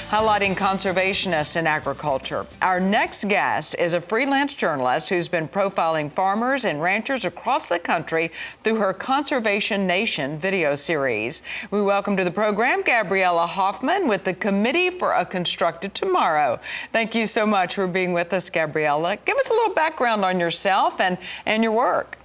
highlighting conservationists in agriculture. Our next guest is a freelance journalist who's been profiling farmers and ranchers across the country through her Conservation Nation video series. We welcome to the program Gabriella Hoffman with the Committee for a Constructive Tomorrow. Thank you so much for being with us, Gabriella. Give us a little background on yourself and your work.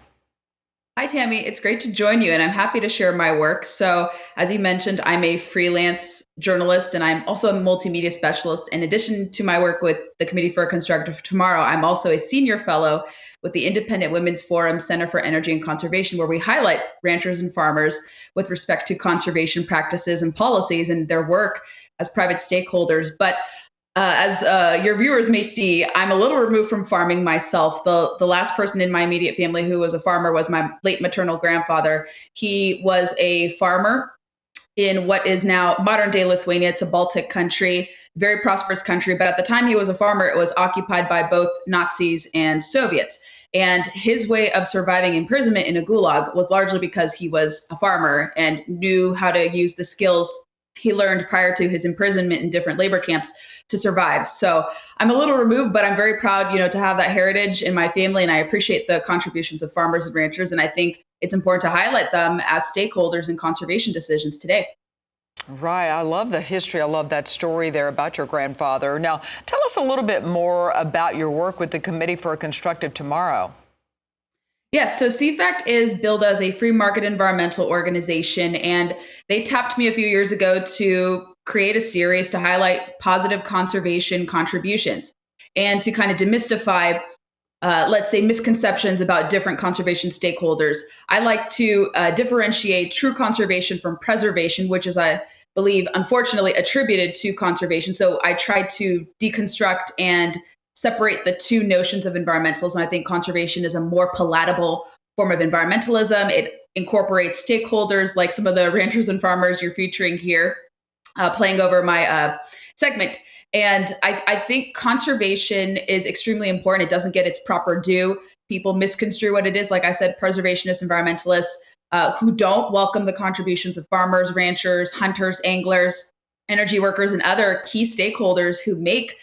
Hi, Tammy. It's great to join you, and I'm happy to share my work. So, as you mentioned, I'm a freelance journalist, and I'm also a multimedia specialist. In addition to my work with the Committee for a Constructive Tomorrow, I'm also a senior fellow with the Independent Women's Forum Center for Energy and Conservation, where we highlight ranchers and farmers with respect to conservation practices and policies and their work as private stakeholders. But as your viewers may see, I'm a little removed from farming myself. The last person in my immediate family who was a farmer was my late maternal grandfather. He was a farmer in what is now modern day Lithuania. It's a Baltic country, very prosperous country. But at the time he was a farmer, it was occupied by both Nazis and Soviets. And his way of surviving imprisonment in a gulag was largely because he was a farmer and knew how to use the skills he learned prior to his imprisonment in different labor camps to survive. So I'm a little removed, but I'm very proud, to have that heritage in my family. And I appreciate the contributions of farmers and ranchers. And I think it's important to highlight them as stakeholders in conservation decisions today. Right. I love the history. I love that story there about your grandfather. Now, tell us a little bit more about your work with the Committee for a Constructive Tomorrow. Yes, so CFACT is billed as a free market environmental organization, and they tapped me a few years ago to create a series to highlight positive conservation contributions and to kind of demystify, let's say, misconceptions about different conservation stakeholders. I like to differentiate true conservation from preservation, which is, I believe, unfortunately attributed to conservation. So I try to deconstruct and separate the two notions of environmentalism. I think conservation is a more palatable form of environmentalism. It incorporates stakeholders like some of the ranchers and farmers you're featuring here, playing over my segment. And I think conservation is extremely important. It doesn't get its proper due. People misconstrue what it is. Like I said, preservationists, environmentalists who don't welcome the contributions of farmers, ranchers, hunters, anglers, energy workers, and other key stakeholders who make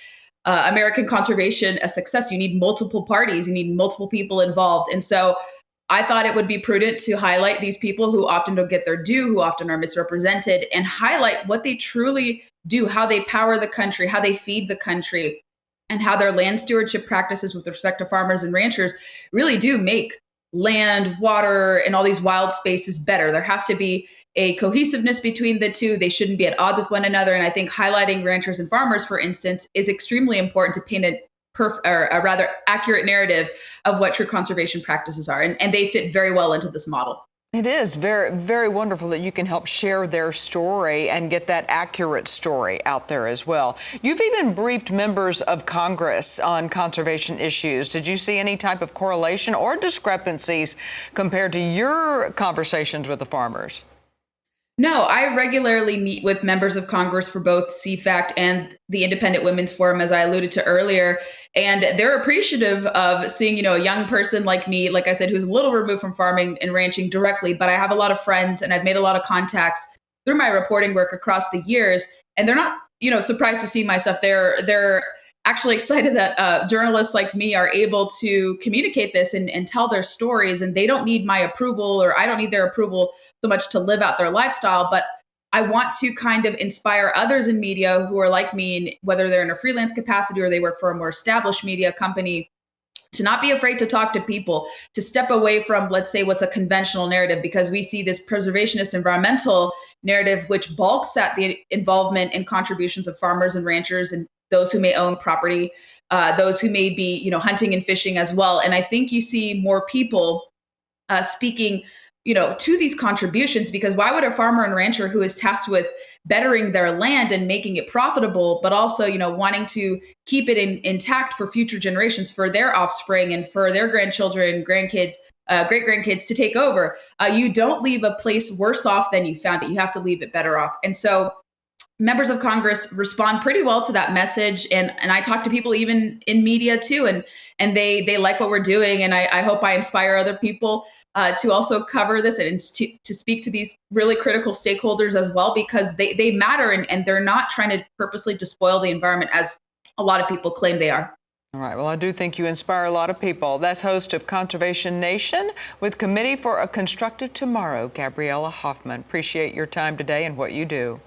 American conservation a success. You need multiple parties, you need multiple people involved. And so I thought it would be prudent to highlight these people who often don't get their due, who often are misrepresented, and highlight what they truly do, how they power the country, how they feed the country, and how their land stewardship practices with respect to farmers and ranchers really do make land, water, and all these wild spaces better. There has to be a cohesiveness between the two. They shouldn't be at odds with one another. And I think highlighting ranchers and farmers, for instance, is extremely important to paint a rather accurate narrative of what true conservation practices are. And they fit very well into this model. It is very, very wonderful that you can help share their story and get that accurate story out there as well. You've even briefed members of Congress on conservation issues. Did you see any type of correlation or discrepancies compared to your conversations with the farmers? No, I regularly meet with members of Congress for both CFACT and the Independent Women's Forum, as I alluded to earlier. And they're appreciative of seeing, a young person like me, like I said, who's a little removed from farming and ranching directly. But I have a lot of friends and I've made a lot of contacts through my reporting work across the years. And they're not, surprised to see my stuff. They're actually excited that journalists like me are able to communicate this and tell their stories. And they don't need my approval, or I don't need their approval so much to live out their lifestyle. But I want to kind of inspire others in media who are like me, whether they're in a freelance capacity or they work for a more established media company, to not be afraid to talk to people, to step away from, let's say, what's a conventional narrative, because we see this preservationist environmental narrative, which balks at the involvement and contributions of farmers and ranchers and those who may own property, those who may be, hunting and fishing as well. And I think you see more people speaking, to these contributions, because why would a farmer and rancher who is tasked with bettering their land and making it profitable, but also, wanting to keep it intact for future generations, for their offspring and for their grandchildren, grandkids, great grandkids to take over, you don't leave a place worse off than you found it. You have to leave it better off. And so members of Congress respond pretty well to that message. And I talk to people even in media too, and they like what we're doing. And I hope I inspire other people to also cover this and to speak to these really critical stakeholders as well, because they matter, and they're not trying to purposely despoil the environment as a lot of people claim they are. All right. Well, I do think you inspire a lot of people. That's host of Conservation Nation with Committee for a Constructive Tomorrow, Gabriella Hoffman. Appreciate your time today and what you do.